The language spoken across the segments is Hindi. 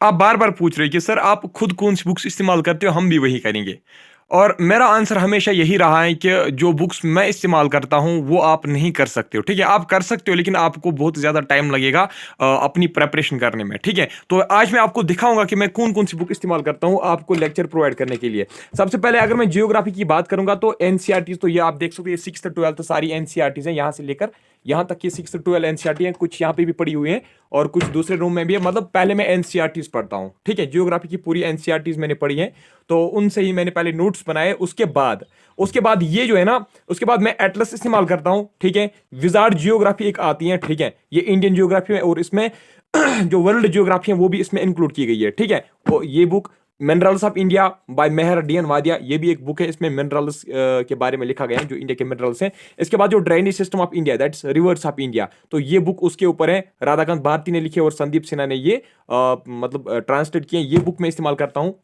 आप बार बार पूछ रहे हो कि सर आप खुद कौन सी बुक्स इस्तेमाल करते हो, हम भी वही करेंगे। और मेरा आंसर हमेशा यही रहा है कि जो बुक्स मैं इस्तेमाल करता हूं वो आप नहीं कर सकते हो। ठीक है, आप कर सकते हो लेकिन आपको बहुत ज़्यादा टाइम लगेगा अपनी प्रेपरेशन करने में। ठीक है, तो आज मैं आपको दिखाऊंगा कि मैं कौन कौन सी बुक इस्तेमाल करता हूं आपको लेक्चर प्रोवाइड करने के लिए। सबसे पहले अगर मैं जियोग्राफी की बात करूंगा तो एनसीईआरटी, तो ये आप देख सकते हो, ये 6th-12th सारी एनसीईआरटीज हैं, यहाँ से लेकर यहाँ तक की 6th-12 एनसीईआरटी है, कुछ यहाँ पे भी पड़ी हुई हैं और कुछ दूसरे रूम में भी है। मतलब पहले मैं एनसीईआरटीज पढ़ता हूँ। ठीक है, जियोग्राफी की पूरी एनसीईआरटीज मैंने पढ़ी है, तो उनसे ही मैंने पहले नोट्स बनाए। उसके बाद ये जो है ना, उसके बाद मैं एटलस इस्तेमाल करता हूँ। ठीक है, विजार्ड जियोग्राफी एक आती है। ठीक है, ये इंडियन जियोग्राफी में और इसमें जो वर्ल्ड जियोग्राफी है वो भी इसमें इंक्लूड की गई है। ठीक है, तो ये book minerals of India by Meher D N Wadia, ये भी एक बुक है, इसमें मिनरल्स के बारे में लिखा गया है जो इंडिया के मिनरल्स हैं। इसके बाद जो drainage system of India, that's reverse of India, तो ये बुक उसके ऊपर है, राधाकांत भारती ने लिखी है और संदीप सिन्हा ने ये मतलब ट्रांसलेट किए। ये बुक मैं इस्तेमाल करता हूँ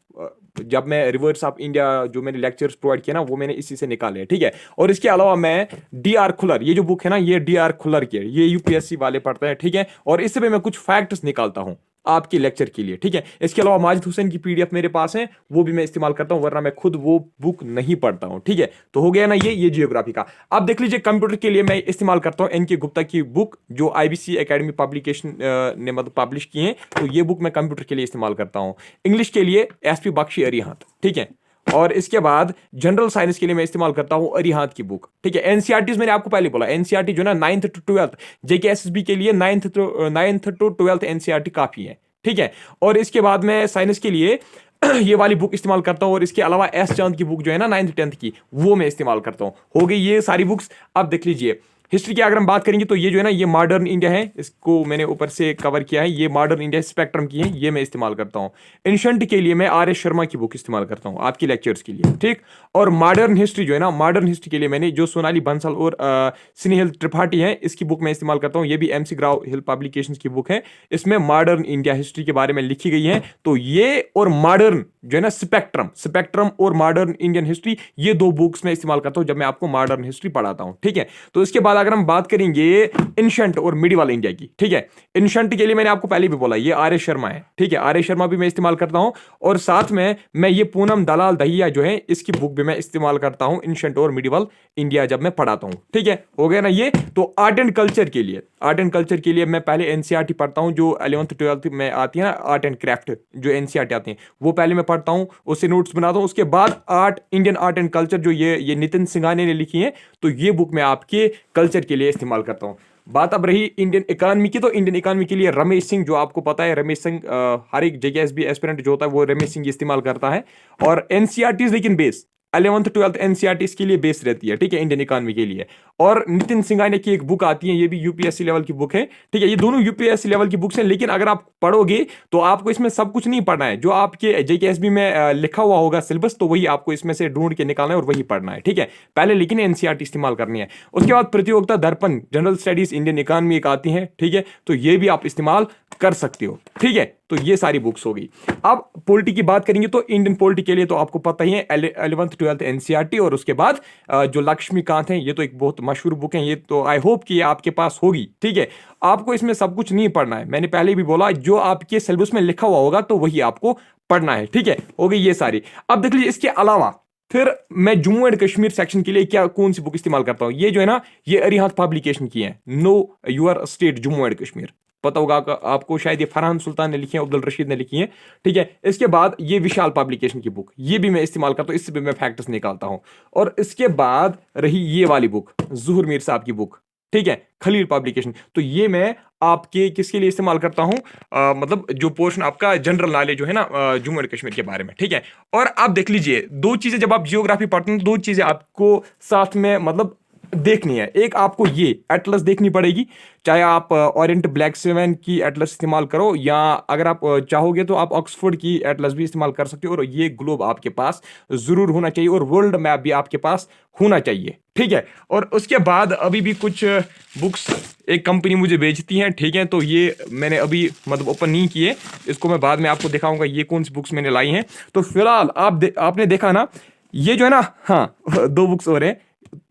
जब मैं रिवर्स ऑफ इंडिया जो मैंने लेक्चर्स प्रोवाइड किए ना वो मैंने इसी से निकाले हैं। ठीक है, और इसके अलावा मैं डी आर खुलर, ये जो बुक है ना ये डी आर खुलर की है, ये यूपीएससी वाले पढ़ते हैं। ठीक है, और इससे भी मैं कुछ फैक्ट्स निकालता हूँ आपके लेक्चर के लिए। ठीक है, इसके अलावा माजिद हुसैन की पीडीएफ मेरे पास है, वो भी मैं इस्तेमाल करता हूं, वरना मैं खुद वो बुक नहीं पढ़ता हूं। ठीक है, तो हो गया ना ये जियोग्राफी का। अब देख लीजिए, कंप्यूटर के लिए मैं इस्तेमाल करता हूं एनके गुप्ता की बुक जो आईबीसी एकेडमी पब्लिकेशन ने मतलब पब्लिश की है, तो ये बुक मैं कंप्यूटर के लिए इस्तेमाल करता हूं। इंग्लिश के लिए एसपी बख्शी अरिहंत। ठीक है, और इसके बाद जनरल साइंस के लिए मैं इस्तेमाल करता हूं अरिहंत की बुक। ठीक है, एनसीईआरटीज मैंने आपको पहले बोला, एनसीईआरटी जो ना 9th to 12th जेकेएसएसबी के लिए 9th to 12th एनसीईआरटी काफी है। ठीक है, और इसके बाद मैं साइंस के लिए ये वाली बुक इस्तेमाल करता हूं, और इसके अलावा एस चांद की बुक जो है ना 9th-10th की, वो मैं इस्तेमाल करता हूं। हो गई ये सारी बुक्स। अब देख लीजिए हिस्ट्री की अगर हम बात करेंगे तो ये जो है ना ये मॉडर्न इंडिया है, इसको मैंने ऊपर से कवर किया है, ये मॉडर्न इंडिया स्पेक्ट्रम की है, ये मैं इस्तेमाल करता हूँ। एंशंट के लिए मैं आर एस शर्मा की बुक इस्तेमाल करता हूँ आपकी लेक्चर्स के लिए। ठीक, और मॉडर्न हिस्ट्री जो है ना, मॉडर्न हिस्ट्री के लिए मैंने जो सोनाली बंसल और स्नेहल त्रिपाठी है, इसकी बुक मैं इस्तेमाल करता हूँ। ये भी एमसी ग्राव हिल पब्लिकेशन की बुक है, इसमें मॉडर्न इंडिया हिस्ट्री के बारे में लिखी गई है। तो ये और मॉडर्न जो है ना स्पेक्ट्रम और मॉडर्न इंडियन हिस्ट्री, ये दो बुक्स में इस्तेमाल करता हूं जब मैं आपको मॉडर्न हिस्ट्री पढ़ाता हूं। ठीक है, तो इसके बाद अगर हम बात करेंगे एंशंट और मिडिवल इंडिया की। ठीक है, एंशंट के लिए मैंने आपको पहले भी बोला ये आर एस शर्मा है। ठीक है, आर एस शर्मा भी मैं इस्तेमाल करता हूं, और साथ में मैं ये पूनम दलाल दहिया जो है इसकी बुक भी मैं इस्तेमाल करता हूं, एंशंट और मिडिवल इंडिया जब मैं पढ़ाता हूं। ठीक है, हो गया ना ये। तो आर्ट एंड कल्चर के लिए मैं पहले एनसीईआरटी पढ़ता हूं जो 11th-12th में आती है ना, आर्ट एंड क्राफ्ट जो एनसीईआरटी आती है, वो पहले मैं पढ़ता हूं, उससे नोट्स बनाता हूं। उसके बाद इंडियन आर्ट एंड कल्चर जो ये नितिन सिंघानिया ने लिखी है, तो ये बुक मैं आपके कल्चर के लिए इस्तेमाल करता हूं। बात अब रही इंडियन इकोनॉमी की, तो इंडियन इकोनॉमी के लिए रमेश सिंह, जो आपको पता है रमेश सिंह हर एक जेकेएसबी एस्पिरेंट जो होता है वो रमेश सिंह इस्तेमाल करता है। और एनसीईआरटी लेकिन बेस 11th-12th एनसीईआरटी इसके लिए बेस रहती है। ठीक है, इंडियन इकोनॉमी के लिए। और नितिन सिंघानिया की एक बुक आती है, ये भी यूपीएससी लेवल की बुक है। ठीक है, ये दोनों यूपीएससी लेवल की बुक्स हैं, लेकिन अगर आप पढ़ोगे तो आपको इसमें सब कुछ नहीं पढ़ना है, जो आपके जेकेएसबी में लिखा हुआ होगा सिलेबस, तो वही आपको इसमें से ढूंढ के निकालना है और वही पढ़ना है। ठीक है, पहले लेकिन एनसीईआरटी इस्तेमाल करनी है। उसके बाद प्रतियोगिता दर्पण जनरल स्टडीज इंडियन इकोनॉमी एक आती है। ठीक है, तो ये भी आप इस्तेमाल कर सकते हो। ठीक है, तो ये सारी बुक्स हो गई। अब पॉलिटी की बात करेंगे तो इंडियन पॉलिटी के लिए तो आपको पता ही है 11th-12th एनसीईआरटी, और उसके बाद जो लक्ष्मीकांत है, ये तो एक बहुत मशहूर बुक है, ये तो आई होप कि ये आपके पास होगी। ठीक है, आपको इसमें सब कुछ नहीं पढ़ना है, मैंने पहले भी बोला जो आपके सिलेबस में लिखा हुआ होगा तो वही आपको पढ़ना है। ठीक है, हो गई ये सारी। अब देख लीजिए इसके अलावा फिर मैं जम्मू एंड कश्मीर सेक्शन के लिए क्या कौन सी बुक इस्तेमाल करता हूं। ये जो है ना ये अरिहंत पब्लिकेशन की है, know your state Jammu and Kashmir, पता होगा आपको, शायद ये फरहान सुल्तान ने लिखी है, अब्दुल रशीद ने लिखी है। ठीक है, इसके बाद ये विशाल पब्लिकेशन की बुक, ये भी मैं इस्तेमाल करता हूँ, इससे भी मैं फैक्ट्स निकालता हूँ। और इसके बाद रही ये वाली बुक ज़ुहूर मीर साहब की बुक। ठीक है, खलील पब्लिकेशन, तो ये मैं आपके किसके लिए इस्तेमाल करता हूं, मतलब जो पोर्शन आपका जनरल नॉलेज जो है ना जम्मू एंड कश्मीर के बारे में। ठीक है, और आप देख लीजिए दो चीजें जब आप जियोग्राफी पढ़ते हैं, दो चीजें आपको साथ में मतलब देखनी है। एक आपको ये एटलस देखनी पड़ेगी, चाहे आप ओरिएंट ब्लैक सेवन की एटलस इस्तेमाल करो, या अगर आप चाहोगे तो आप ऑक्सफोर्ड की एटलस भी इस्तेमाल कर सकते हो। और ये ग्लोब आपके पास जरूर होना चाहिए, और वर्ल्ड मैप भी आपके पास होना चाहिए। ठीक है, और उसके बाद अभी भी कुछ बुक्स एक कंपनी मुझे बेचती है। ठीक है, तो ये मैंने अभी मतलब ओपन नहीं किए, इसको मैं बाद में आपको दिखाऊंगा ये कौन सी बुक्स मैंने लाई हैं। तो फिलहाल आपने देखा ना, ये जो है ना, हाँ दो बुक्स और हैं,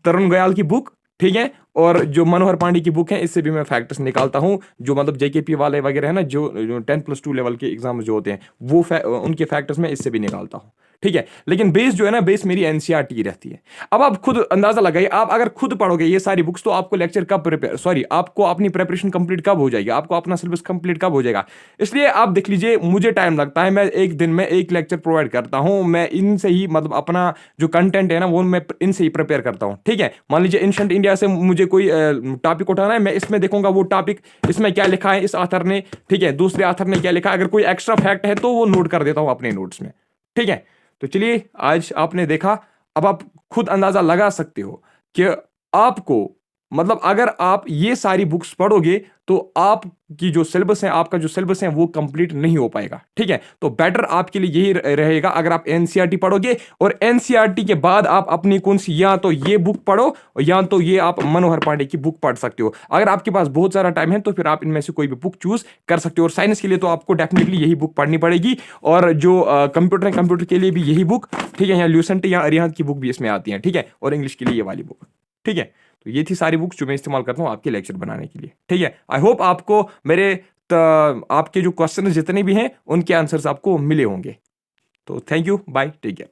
तरुण गयाल की बुक। ठीक है, और जो मनोहर पांडे की बुक है इससे भी मैं फैक्टर्स निकालता हूँ, जो मतलब जेकेपी वाले वगैरह है ना, जो 10+2 लेवल के एग्जाम जो होते हैं वो उनके फैक्टर्स मैं इससे भी निकालता हूँ, ठीक है। लेकिन बेस जो है ना, बेस मेरी एनसीईआरटी रहती है। अब आप खुद अंदाजा लगाइए, आप अगर खुद पढ़ोगे ये सारी बुक्स तो आपको लेक्चर कब प्रिपेयर, सॉरी, आपको अपनी प्रिपरेशन कंप्लीट कब हो जाएगी, आपको अपना सिलेबस कंप्लीट कब हो जाएगा। इसलिए आप देख लीजिए, मुझे टाइम लगता है, मैं एक दिन में एक लेक्चर प्रोवाइड करता हूं, मैं इनसे ही मतलब अपना जो कंटेंट है ना वो मैं इनसे ही प्रिपेयर करता हूं, ठीक है। मान लीजिए एंशिएंट इंडिया से मुझे कोई टॉपिक उठाना है, मैं इसमें देखूंगा वो टॉपिक इसमें क्या लिखा है इस ऑथर ने, ठीक है, दूसरे ऑथर ने क्या लिखा, अगर कोई एक्स्ट्रा फैक्ट है तो वो नोट कर देता हूं अपने नोट्स में, ठीक है। तो चलिए, आज आपने देखा, अब आप खुद अंदाजा लगा सकते हो कि आपको मतलब अगर आप ये सारी बुक्स पढ़ोगे तो आपकी जो सिलेबस है, आपका जो सिलेबस है वो कंप्लीट नहीं हो पाएगा, ठीक है। तो बेटर आपके लिए यही रहेगा, अगर आप एनसीईआरटी पढ़ोगे और एनसीईआरटी के बाद आप अपनी कौन सी, या तो ये बुक पढ़ो या तो ये आप मनोहर पांडे की बुक पढ़ सकते हो। अगर आपके पास बहुत सारा टाइम है तो फिर आप इनमें से कोई भी बुक चूज कर सकते हो। और साइंस के लिए तो आपको डेफिनेटली यही बुक पढ़नी पड़ेगी, और जो कंप्यूटर है, कंप्यूटर के लिए भी यही बुक, ठीक है, या ल्यूसेंट या अरिहंत की बुक भी इसमें आती है, ठीक है, और इंग्लिश के लिए ये वाली बुक, ठीक है। तो ये थी सारी बुक्स जो मैं इस्तेमाल करता हूँ आपके लेक्चर बनाने के लिए, ठीक है। आई होप आपको मेरे आपके जो क्वेश्चन जितने भी हैं उनके आंसर्स आपको मिले होंगे। तो thank you, bye, take care.